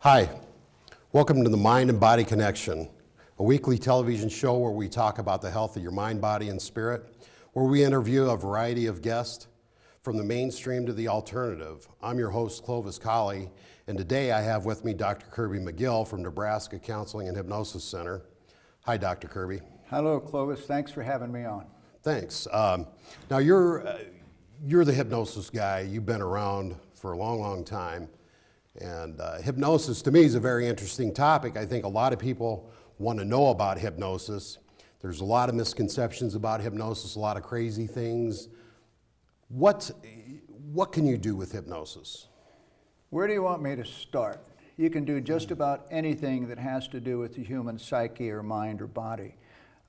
Hi, welcome to the Mind and Body Connection, a weekly television show where we talk about the health of your mind, body, and spirit, where we interview a variety of guests from the mainstream to the alternative. I'm your host, Clovis Colley, and today I have with me Dr. Kirby McGill from Nebraska Counseling and Hypnosis Center. Hi, Dr. Kirby. Hello, Clovis. Thanks for having me on. Thanks. Now you're the hypnosis guy. You've been around for a long, long time. And hypnosis to me is a very interesting topic. I think a lot of people want to know about hypnosis. There's a lot of misconceptions about hypnosis, a lot of crazy things. What can you do with hypnosis? Where do you want me to start? You can do just about anything that has to do with the human psyche or mind or body.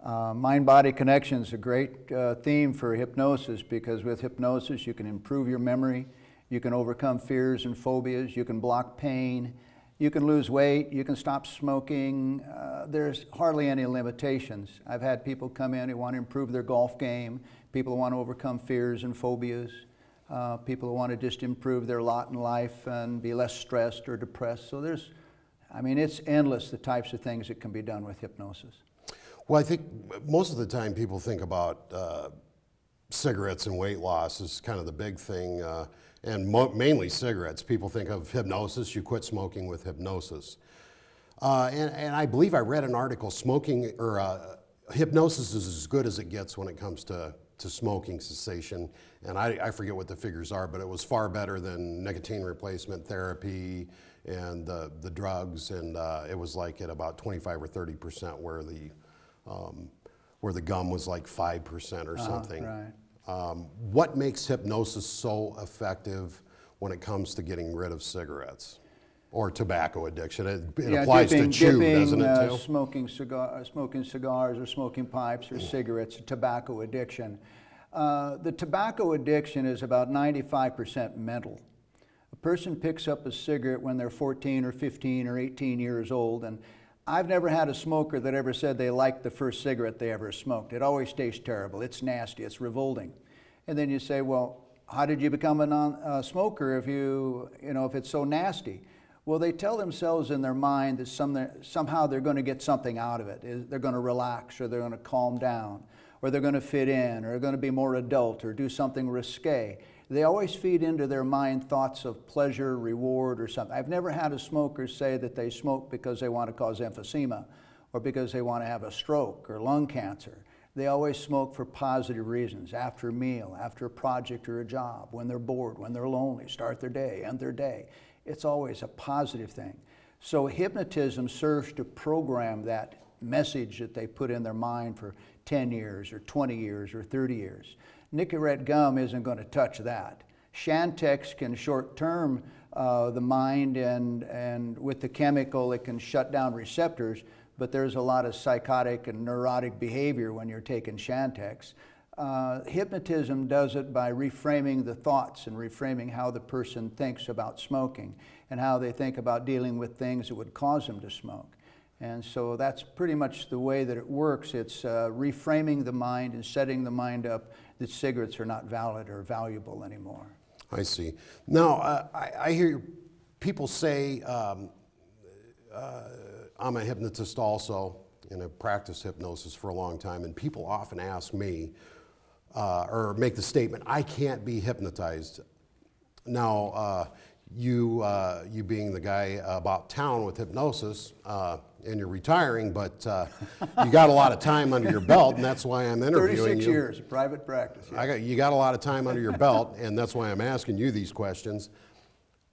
Mind-body connection is a great theme for hypnosis, because with hypnosis you can improve your memory, you can overcome fears and phobias, you can block pain, you can lose weight, you can stop smoking. There's hardly any limitations. I've had people come in who want to improve their golf game, people who want to overcome fears and phobias, people who want to just improve their lot in life and be less stressed or depressed. So it's endless, the types of things that can be done with hypnosis. Well, I think most of the time people think about cigarettes and weight loss is kind of the big thing, and mainly cigarettes. People think of hypnosis, you quit smoking with hypnosis. And I believe I read an article, hypnosis is as good as it gets when it comes to smoking cessation. And I forget what the figures are, but it was far better than nicotine replacement therapy and the drugs. And it was like at about 25 or 30% where the gum was like 5% or something. Right. What makes hypnosis so effective when it comes to getting rid of cigarettes or tobacco addiction? It applies to chew, doesn't it, too? Smoking cigars or smoking pipes or cigarettes, tobacco addiction. The tobacco addiction is about 95% mental. A person picks up a cigarette when they're 14 or 15 or 18 years old, and I've never had a smoker that ever said they liked the first cigarette they ever smoked. It always tastes terrible. It's nasty. It's revolting. And then you say, well, how did you become a non-smoker if it's so nasty? Well, they tell themselves in their mind that somehow they're going to get something out of it. They're going to relax, or they're going to calm down, or they're going to fit in, or they're going to be more adult, or do something risque. They always feed into their mind thoughts of pleasure, reward, or something. I've never had a smoker say that they smoke because they want to cause emphysema or because they want to have a stroke or lung cancer. They always smoke for positive reasons, after a meal, after a project or a job, when they're bored, when they're lonely, start their day, end their day. It's always a positive thing. So hypnotism serves to program that message that they put in their mind for 10 years or 20 years or 30 years. Nicorette gum isn't going to touch that. Chantix can short-term the mind, and with the chemical it can shut down receptors, but there's a lot of psychotic and neurotic behavior when you're taking Chantix. Hypnotism does it by reframing the thoughts and reframing how the person thinks about smoking and how they think about dealing with things that would cause them to smoke. And so that's pretty much the way that it works. It's reframing the mind and setting the mind up that cigarettes are not valid or valuable anymore. I see. Now, I hear people say, I'm a hypnotist also, and I've practiced hypnosis for a long time, and people often ask me, or make the statement, I can't be hypnotized. Now, you being the guy about town with hypnosis, and you're retiring, but you got a lot of time under your belt, and that's why I'm interviewing 36 you. years of private practice. Yeah. You got a lot of time under your belt, and that's why I'm asking you these questions.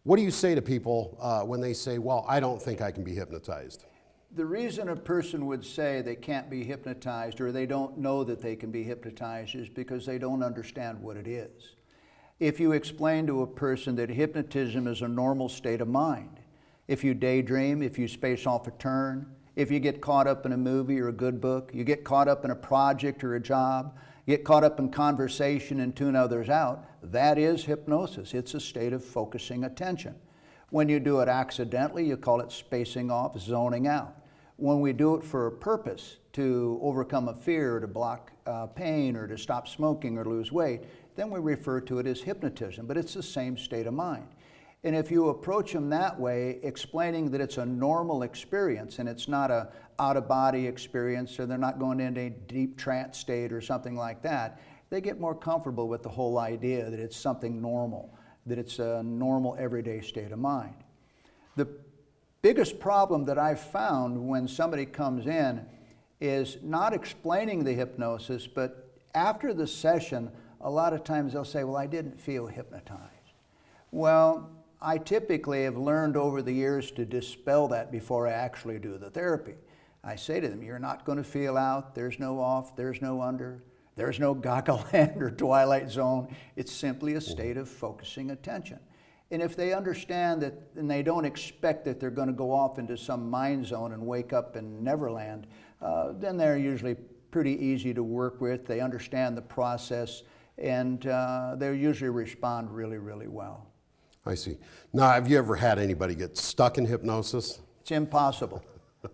What do you say to people when they say, well, I don't think I can be hypnotized? The reason a person would say they can't be hypnotized, or they don't know that they can be hypnotized, is because they don't understand what it is. If you explain to a person that hypnotism is a normal state of mind, if you daydream, if you space off a turn, if you get caught up in a movie or a good book, you get caught up in a project or a job, you get caught up in conversation and tune others out, that is hypnosis. It's a state of focusing attention. When you do it accidentally, you call it spacing off, zoning out. When we do it for a purpose, to overcome a fear, to block pain, or to stop smoking or lose weight, then we refer to it as hypnotism, but it's the same state of mind. And if you approach them that way, explaining that it's a normal experience and it's not a out-of-body experience, or they're not going into a deep trance state or something like that, they get more comfortable with the whole idea that it's something normal, that it's a normal everyday state of mind. The biggest problem that I've found when somebody comes in is not explaining the hypnosis, but after the session, a lot of times they'll say, well, I didn't feel hypnotized. Well, I typically have learned over the years to dispel that before I actually do the therapy. I say to them, you're not going to feel out, there's no off, there's no under, there's no goggle hand or twilight zone. It's simply a state of focusing attention. And if they understand that, and they don't expect that they're going to go off into some mind zone and wake up in Neverland, then they're usually pretty easy to work with. They understand the process, and they usually respond really, really well. I see. Now, have you ever had anybody get stuck in hypnosis? It's impossible.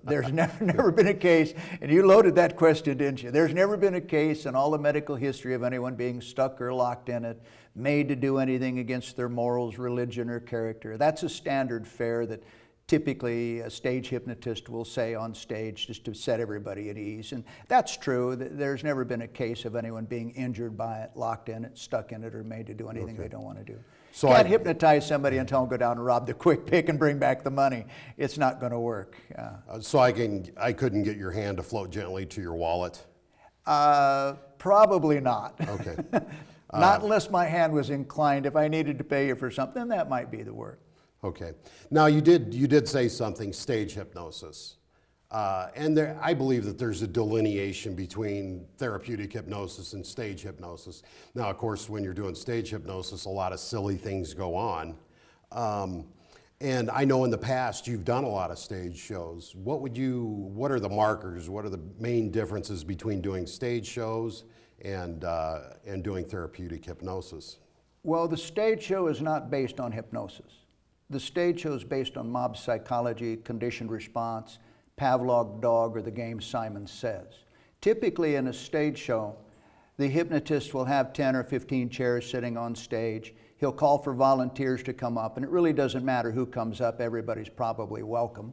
There's never been a case, and you loaded that question, didn't you? There's never been a case in all the medical history of anyone being stuck or locked in it, made to do anything against their morals, religion, or character. That's a standard fare that typically a stage hypnotist will say on stage just to set everybody at ease. And that's true. There's never been a case of anyone being injured by it, locked in it, stuck in it, or made to do anything they don't want to do. So can't hypnotize somebody and tell them go down and rob the quick pick and bring back the money. It's not going to work. So I couldn't get your hand to float gently to your wallet? Probably not. Okay. Not unless my hand was inclined. If I needed to pay you for something, that might be the work. Okay. Now you did say something, stage hypnosis. And I believe that there's a delineation between therapeutic hypnosis and stage hypnosis. Now, of course, when you're doing stage hypnosis, a lot of silly things go on. And I know in the past you've done a lot of stage shows. What are the markers? What are the main differences between doing stage shows and doing therapeutic hypnosis? Well, the stage show is not based on hypnosis. The stage show is based on mob psychology, conditioned response, Pavlov dog, or the game Simon Says. Typically in a stage show, the hypnotist will have 10 or 15 chairs sitting on stage. He'll call for volunteers to come up, and it really doesn't matter who comes up, everybody's probably welcome.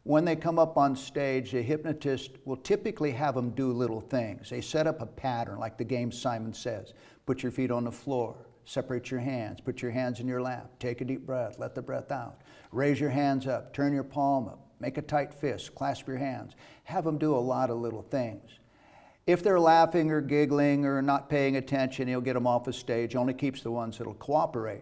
When they come up on stage, the hypnotist will typically have them do little things. They set up a pattern like the game Simon Says. Put your feet on the floor, separate your hands, put your hands in your lap, take a deep breath, let the breath out. Raise your hands up, turn your palm up. Make a tight fist, clasp your hands. Have them do a lot of little things. If they're laughing or giggling or not paying attention, he'll get them off the stage, only keeps the ones that'll cooperate.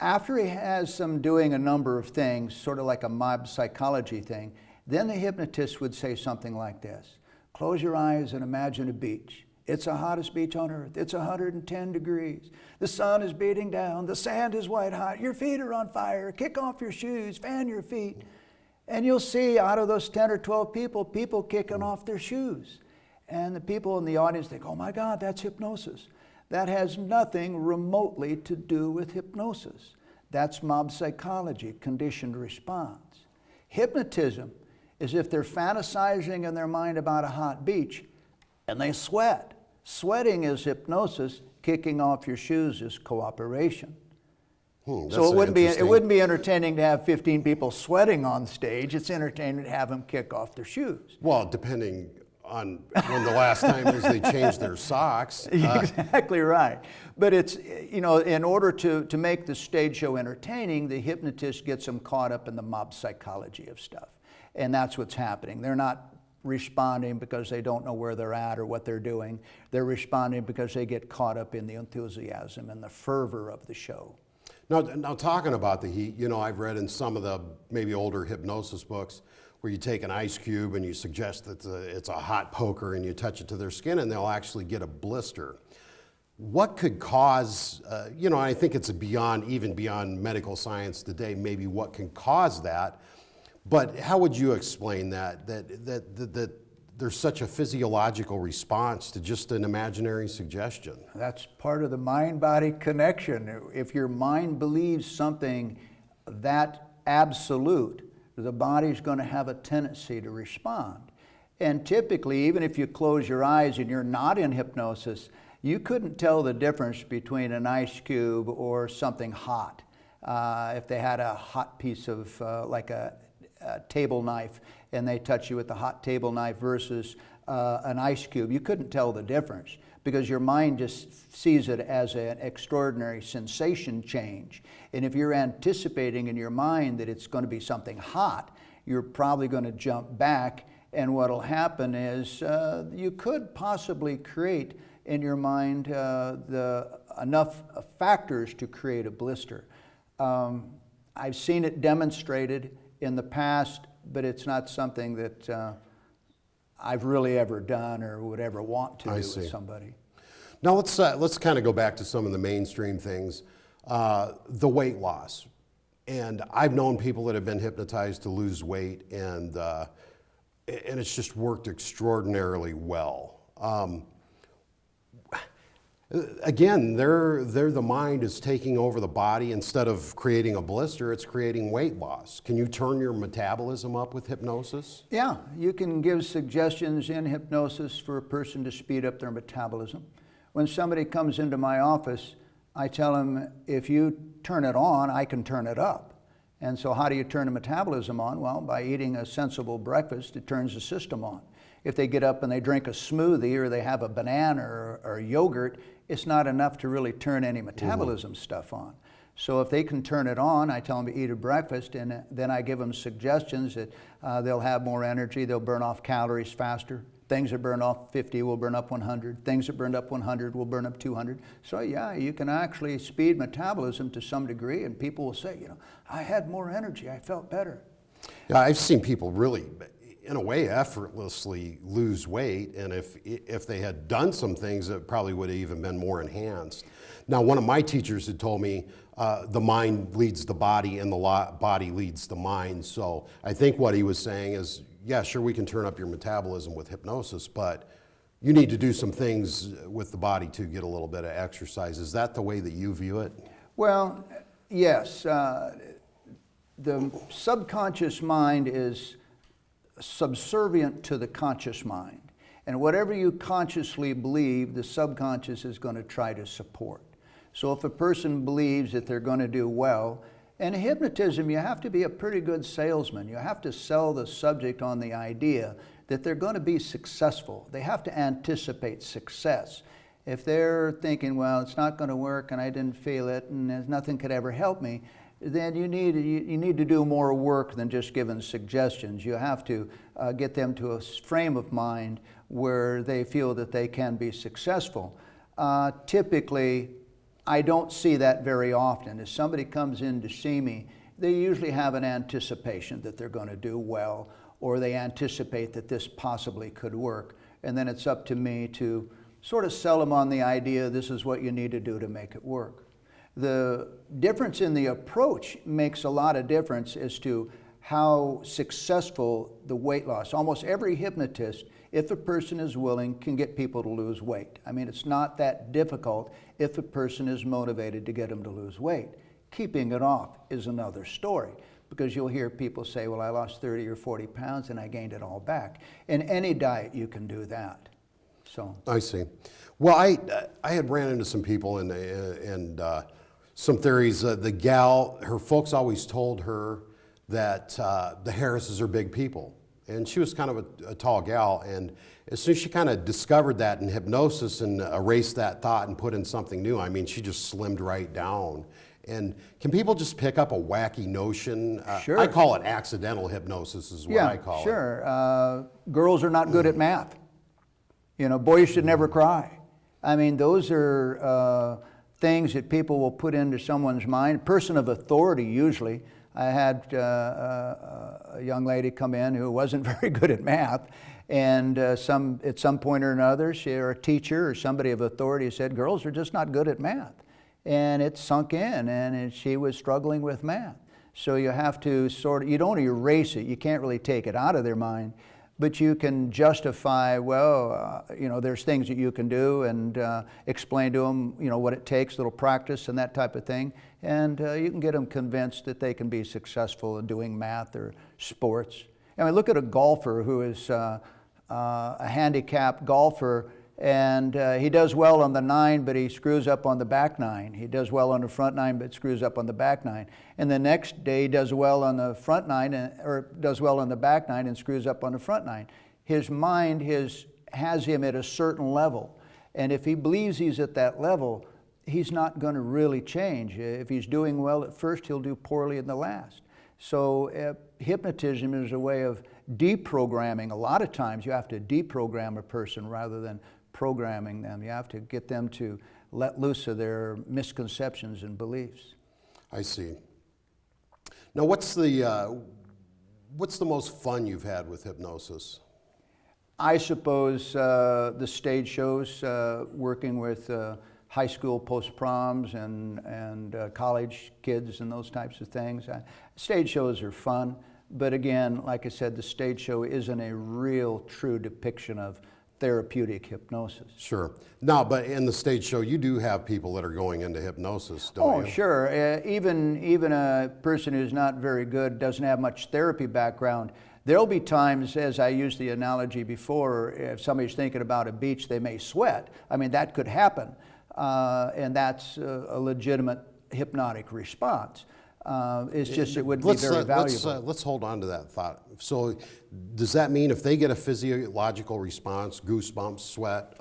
After he has them doing a number of things, sort of like a mob psychology thing, then the hypnotist would say something like this. Close your eyes and imagine a beach. It's the hottest beach on earth. It's 110 degrees. The sun is beating down. The sand is white hot. Your feet are on fire. Kick off your shoes. Fan your feet. And you'll see out of those 10 or 12 people kicking off their shoes. And the people in the audience think, oh my God, that's hypnosis. That has nothing remotely to do with hypnosis. That's mob psychology, conditioned response. Hypnotism is if they're fantasizing in their mind about a hot beach and they sweat. Sweating is hypnosis. Kicking off your shoes is cooperation. So it wouldn't be entertaining to have 15 people sweating on stage. It's entertaining to have them kick off their shoes. Well, depending on when the last time is they changed their socks. Exactly right. But it's, in order to make the stage show entertaining, the hypnotist gets them caught up in the mob psychology of stuff. And that's what's happening. They're not responding because they don't know where they're at or what they're doing. They're responding because they get caught up in the enthusiasm and the fervor of the show. Now talking about the heat, I've read in some of the maybe older hypnosis books where you take an ice cube and you suggest that it's a hot poker and you touch it to their skin and they'll actually get a blister. What could cause, I think it's even beyond medical science today, maybe what can cause that. But how would you explain that there's such a physiological response to just an imaginary suggestion? That's part of the mind-body connection. If your mind believes something that absolute, the body's going to have a tendency to respond. And typically, even if you close your eyes and you're not in hypnosis, you couldn't tell the difference between an ice cube or something hot. If they had a hot piece of, like a table knife, and they touch you with the hot table knife versus an ice cube, you couldn't tell the difference because your mind just sees it as an extraordinary sensation change. And if you're anticipating in your mind that it's going to be something hot, you're probably going to jump back, and what'll happen is you could possibly create in your mind enough factors to create a blister. I've seen it demonstrated in the past, but it's not something that I've really ever done or would ever want to do with somebody. Now let's kind of go back to some of the mainstream things. The weight loss. And I've known people that have been hypnotized to lose weight, and it's just worked extraordinarily well. Again, the mind is taking over the body. Instead of creating a blister, it's creating weight loss. Can you turn your metabolism up with hypnosis? Yeah, you can give suggestions in hypnosis for a person to speed up their metabolism. When somebody comes into my office, I tell them, if you turn it on, I can turn it up. And so how do you turn the metabolism on? Well, by eating a sensible breakfast, it turns the system on. If they get up and they drink a smoothie or they have a banana or yogurt, it's not enough to really turn any metabolism stuff on. So if they can turn it on, I tell them to eat a breakfast, and then I give them suggestions that they'll have more energy, they'll burn off calories faster. Things that burn off 50 will burn up 100. Things that burned up 100 will burn up 200. So yeah, you can actually speed metabolism to some degree, and people will say, you know, I had more energy, I felt better. Yeah, I've seen people really, in a way, effortlessly lose weight, and if they had done some things, it probably would have even been more enhanced. Now, one of my teachers had told me the mind leads the body and the body leads the mind. So I think what he was saying is, yeah, sure, we can turn up your metabolism with hypnosis, but you need to do some things with the body to get a little bit of exercise. Is that the way that you view it? Well, yes. The subconscious mind is subservient to the conscious mind. And whatever you consciously believe, the subconscious is going to try to support. So if a person believes that they're going to do well, and in hypnotism, you have to be a pretty good salesman. You have to sell the subject on the idea that they're going to be successful. They have to anticipate success. If they're thinking, well, it's not going to work and I didn't feel it and nothing could ever help me, then you need to do more work than just giving suggestions. You have to get them to a frame of mind where they feel that they can be successful. Typically, I don't see that very often. If somebody comes in to see me, they usually have an anticipation that they're going to do well, or they anticipate that this possibly could work. And then it's up to me to sort of sell them on the idea this is what you need to do to make it work. The difference in the approach makes a lot of difference as to how successful the weight loss. Almost every hypnotist, if a person is willing, can get people to lose weight. I mean, it's not that difficult if a person is motivated to get them to lose weight. Keeping it off is another story, because you'll hear people say, well, I lost 30 or 40 pounds and I gained it all back. In any diet, you can do that. So I see. Well, I had ran into some people and some theories. The gal, her folks always told her that the Harrises are big people. And she was kind of a tall gal. And as soon as she kind of discovered that in hypnosis and erased that thought and put in something new, I mean, she just slimmed right down. And can people just pick up a wacky notion? Sure. I call it accidental hypnosis is what I call it. Sure. Girls are not good at math. You know, boys should never cry. I mean, those are things that people will put into someone's mind. A person of authority, usually. I had a young lady come in who wasn't very good at math, and at some point or another, a teacher or somebody of authority said, girls are just not good at math. And it sunk in, and she was struggling with math. So you have to you don't erase it, you can't really take it out of their mind, but you can justify, well, you know, there's things that you can do, and explain to them, you know, what it takes, a little practice and that type of thing. And you can get them convinced that they can be successful in doing math or sports. I mean, look at a golfer who is a handicapped golfer. And he does well on the 9, but he screws up on the back 9. He does well on the front 9, but screws up on the back 9. And the next day he does well on the front 9, or does well on the back 9 and screws up on the front 9. His mind has him at a certain level. And if he believes he's at that level, he's not going to really change. If he's doing well at first, he'll do poorly in the last. So hypnotism is a way of deprogramming. A lot of times you have to deprogram a person rather than programming them. You have to get them to let loose of their misconceptions and beliefs. I see. Now, what's the most fun you've had with hypnosis? I suppose the stage shows, working with high school post-proms and college kids and those types of things. Stage shows are fun, but again, like I said, the stage show isn't a real true depiction of therapeutic hypnosis. Sure. Now, but in the stage show, you do have people that are going into hypnosis, don't you? Oh, sure. Even a person who's not very good, doesn't have much therapy background, there'll be times, as I used the analogy before, if somebody's thinking about a beach, they may sweat. I mean, that could happen, and that's a legitimate hypnotic response. It's just it would be very valuable. Let's hold on to that thought. So does that mean if they get a physiological response, goosebumps, sweat,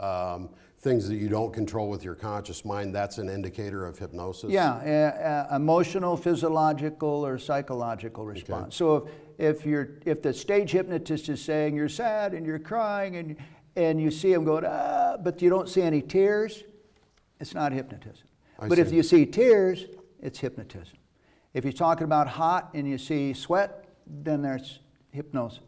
things that you don't control with your conscious mind, that's an indicator of hypnosis? Yeah, emotional, physiological, or psychological response. Okay. So if the stage hypnotist is saying you're sad and you're crying and you see them going, but you don't see any tears, it's not hypnotism. But if you see tears, it's hypnotism. If you're talking about hot and you see sweat, then there's hypnosis.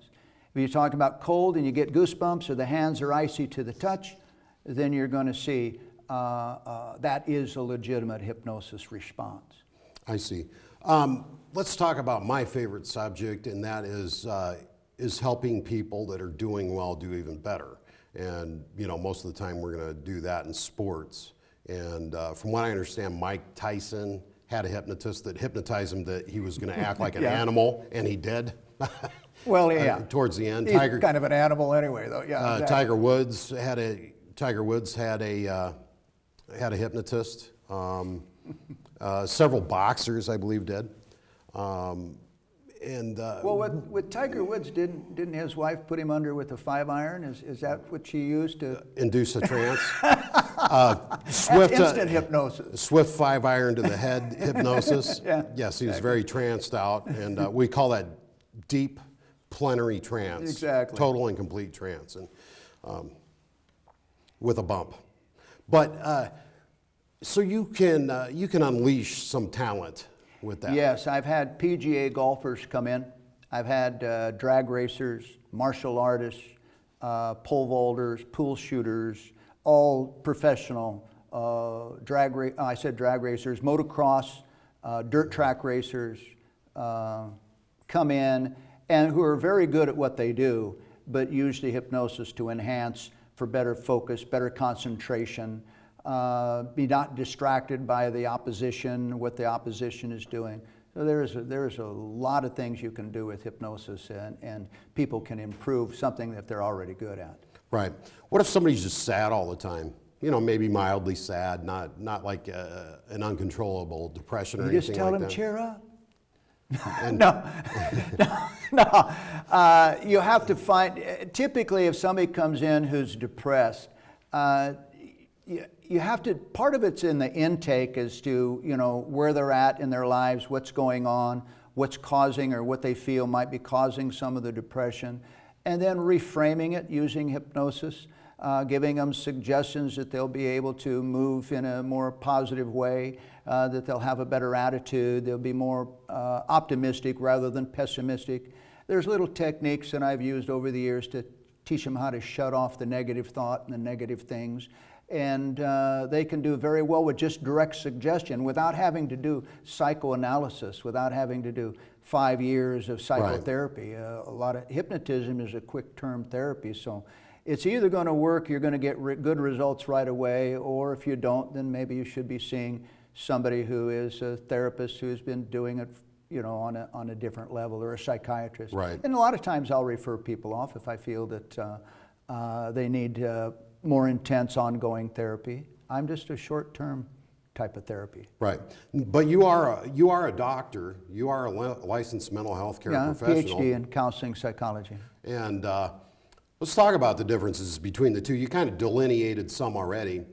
If you're talking about cold and you get goosebumps or the hands are icy to the touch, then you're going to see that is a legitimate hypnosis response. I see. Let's talk about my favorite subject, and that is helping people that are doing well do even better. And you know, most of the time we're going to do that in sports. And from what I understand, Mike Tyson had a hypnotist that hypnotized him that he was going to act like an animal, and he did. Well, yeah. Towards the end, he's kind of an animal anyway, though. Yeah. Exactly. Tiger Woods had a hypnotist. Several boxers, I believe, did. Well, with Tiger Woods, didn't his wife put him under with a 5-iron? Is that what she used to induce a trance? Swift instant hypnosis. Swift 5-iron to the head hypnosis. Yeah, yes, he was very tranced out, and we call that deep plenary trance. Exactly. Total and complete trance, and with a bump. But so you can unleash some talent with that. Yes, I've had PGA golfers come in. I've had drag racers, martial artists, pole vaulters, pool shooters, all professional drag racers, motocross, dirt track racers come in and who are very good at what they do, but use the hypnosis to enhance for better focus, better concentration, be not distracted by the opposition, what the opposition is doing. So there's a lot of things you can do with hypnosis, and people can improve something that they're already good at. Right. What if somebody's just sad all the time? You know, maybe mildly sad, not like an uncontrollable depression or anything like that. You just tell them, cheer up. No. You have to find, typically if somebody comes in who's depressed, you have to, part of it's in the intake as to, you know, where they're at in their lives, what's going on, what's causing or what they feel might be causing some of the depression, and then reframing it using hypnosis, giving them suggestions that they'll be able to move in a more positive way, that they'll have a better attitude, they'll be more optimistic rather than pessimistic. There's little techniques that I've used over the years to teach them how to shut off the negative thought and the negative things. And they can do very well with just direct suggestion without having to do psychoanalysis, without having to do 5 years of psychotherapy. Right. A lot of hypnotism is a quick-term therapy, so it's either going to work, you're going to get good results right away, or if you don't, then maybe you should be seeing somebody who is a therapist who's been doing it, you know, on a different level, or a psychiatrist. Right. And a lot of times I'll refer people off if I feel that they need more intense ongoing therapy. I'm just a short-term type of therapy. Right. But you are a doctor. You are a licensed mental health care professional. PhD in counseling psychology. And let's talk about the differences between the two. You kind of delineated some already.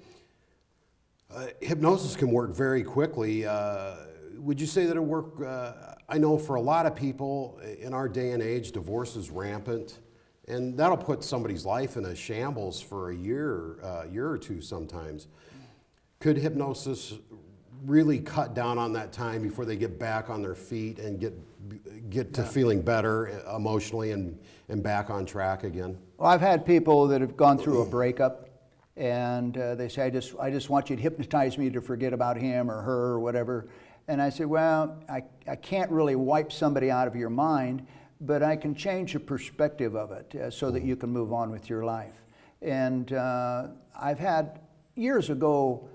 Hypnosis can work very quickly. Would you say that it work? I know for a lot of people in our day and age, divorce is rampant, and that'll put somebody's life in a shambles for a year or two sometimes. Could hypnosis really cut down on that time before they get back on their feet and get to feeling better emotionally and back on track again? Well, I've had people that have gone through a breakup, and they say, I just want you to hypnotize me to forget about him or her or whatever. And I say, well, I can't really wipe somebody out of your mind, but I can change the perspective of it so that you can move on with your life. And I've had, years ago,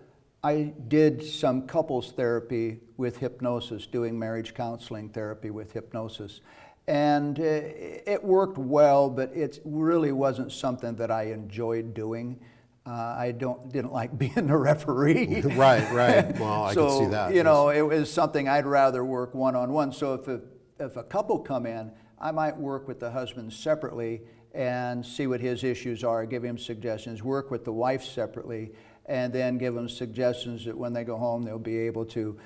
I did some couples therapy with hypnosis, doing marriage counseling therapy with hypnosis. And it worked well, but it really wasn't something that I enjoyed doing. I didn't like being the referee. Right. Well, I can see that. You know, it was something I'd rather work one-on-one. So if a couple come in, I might work with the husband separately and see what his issues are, give him suggestions, work with the wife separately, and then give them suggestions that when they go home, they'll be able to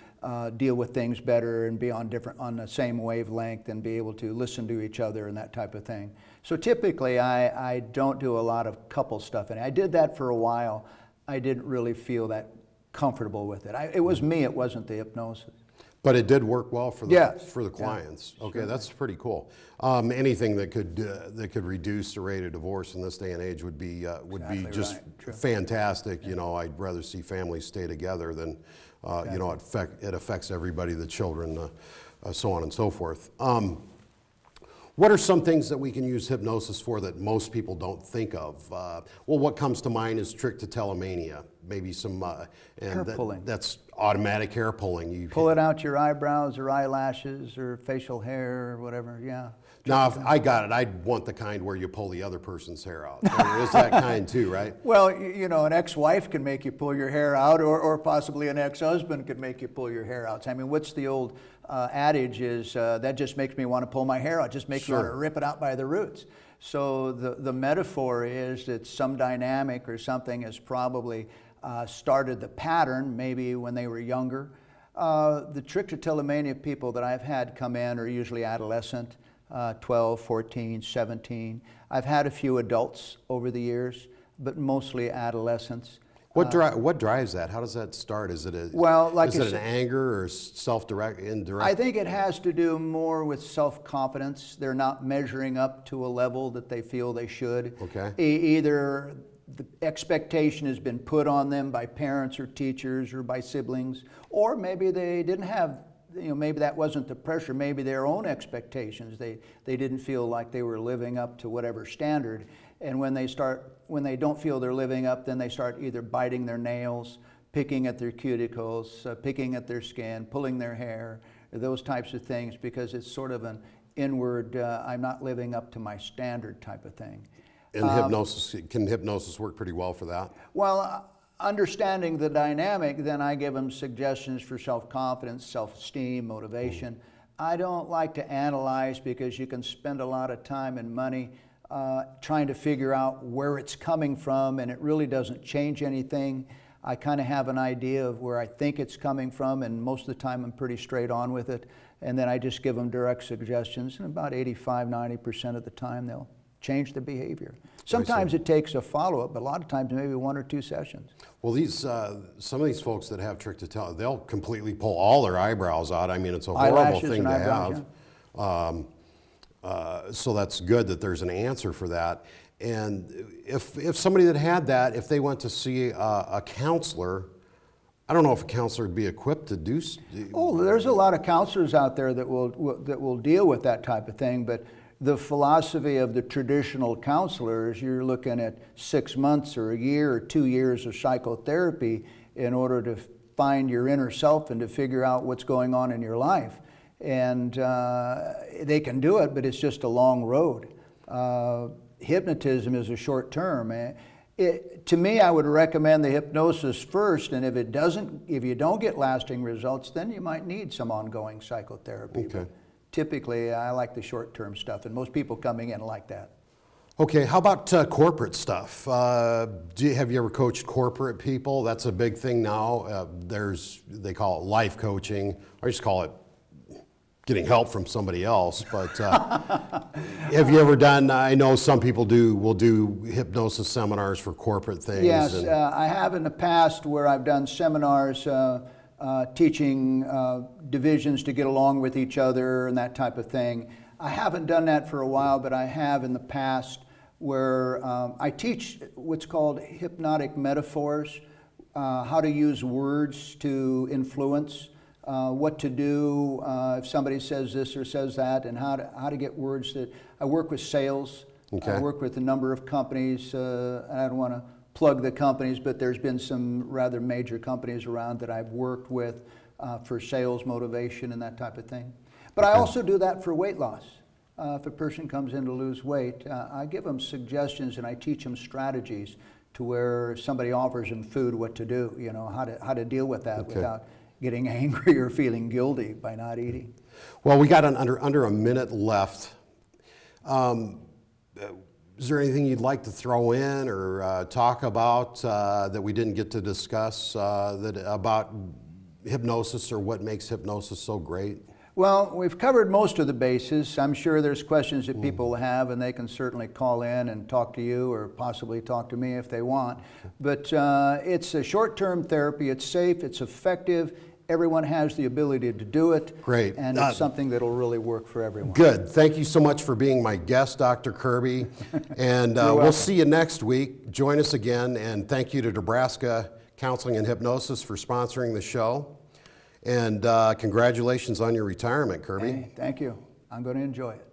deal with things better and be on the same wavelength and be able to listen to each other and that type of thing. So typically, I don't do a lot of couple stuff, and I did that for a while. I didn't really feel that comfortable with it. It was me, it wasn't the hypnosis. But it did work well for the clients. Yeah, okay, sure. That's pretty cool. Anything that could reduce the rate of divorce in this day and age would be just fantastic. You know, I'd rather see families stay together than you know, it affects everybody, the children, so on and so forth. What are some things that we can use hypnosis for that most people don't think of? Well, what comes to mind is trichotillomania, maybe some hair pulling. That's automatic hair pulling. You pull it out your eyebrows or eyelashes or facial hair or whatever. Yeah. Now, if I got it, I'd want the kind where you pull the other person's hair out. There is that kind too, right? Well, you know, an ex-wife can make you pull your hair out, or possibly an ex-husband could make you pull your hair out. I mean, what's the old adage is, that just makes me want to pull my hair out, just makes me want to rip it out by the roots. So the metaphor is that some dynamic or something has probably started the pattern, maybe when they were younger. The trichotillomania people that I've had come in are usually adolescent. 12, 14, 17. I've had a few adults over the years, but mostly adolescents. What drives that? How does that start? Is it an anger or indirect? I think it has to do more with self-confidence. They're not measuring up to a level that they feel they should. Okay. Either the expectation has been put on them by parents or teachers or by siblings, or maybe they didn't have, you know, maybe that wasn't the pressure, maybe their own expectations. They didn't feel like they were living up to whatever standard. And when they don't feel they're living up, then they start either biting their nails, picking at their cuticles, picking at their skin, pulling their hair, those types of things, because it's sort of an inward, I'm not living up to my standard type of thing. And can hypnosis work pretty well for that? Well, understanding the dynamic, then I give them suggestions for self-confidence, self-esteem, motivation. I don't like to analyze, because you can spend a lot of time and money trying to figure out where it's coming from, and it really doesn't change anything. I kind of have an idea of where I think it's coming from, and most of the time I'm pretty straight on with it. And then I just give them direct suggestions, and about 85, 90% of the time they'll change the behavior. Sometimes it takes a follow-up, but a lot of times maybe 1 or 2 sessions. Well, some of these folks that have trichotillomania, they'll completely pull all their eyebrows out. I mean, it's a horrible thing to have. So that's good that there's an answer for that. And if somebody that had that, if they went to see a counselor, I don't know if a counselor would be equipped to do. Oh, there's a lot of counselors out there that will deal with that type of thing, but the philosophy of the traditional counselors, you're looking at 6 months or a year or 2 years of psychotherapy in order to find your inner self and to figure out what's going on in your life. And they can do it, but it's just a long road. Hypnotism is a short term. To me, I would recommend the hypnosis first, and if you don't get lasting results, then you might need some ongoing psychotherapy. Okay. But typically, I like the short-term stuff, and most people coming in like that. Okay, how about corporate stuff? Have you ever coached corporate people? That's a big thing now. They call it life coaching. I just call it getting help from somebody else. But have you ever done? I know some people will do hypnosis seminars for corporate things. Yes, I have in the past where I've done seminars teaching divisions to get along with each other and that type of thing. I haven't done that for a while, but I have in the past where I teach what's called hypnotic metaphors, how to use words to influence, what to do if somebody says this or says that, and how to get words that. I work with sales. Okay. I work with a number of companies. I don't want to plug the companies, but there's been some rather major companies around that I've worked with for sales motivation and that type of thing. But I also do that for weight loss. If a person comes in to lose weight, I give them suggestions and I teach them strategies to where if somebody offers them food, what to do, how to deal with that without getting angry or feeling guilty by not eating. Well, we got under a minute left. Is there anything you'd like to throw in or talk about that we didn't get to discuss about hypnosis or what makes hypnosis so great? Well, we've covered most of the bases. I'm sure there's questions that people have, and they can certainly call in and talk to you or possibly talk to me if they want. But it's a short-term therapy. It's safe. It's effective. Everyone has the ability to do it. Great. And it's something that'll really work for everyone. Good. Thank you so much for being my guest, Dr. Kirby. And we'll see you next week. Join us again. And thank you to Nebraska Counseling and Hypnosis for sponsoring the show. And congratulations on your retirement, Kirby. Hey, thank you. I'm going to enjoy it.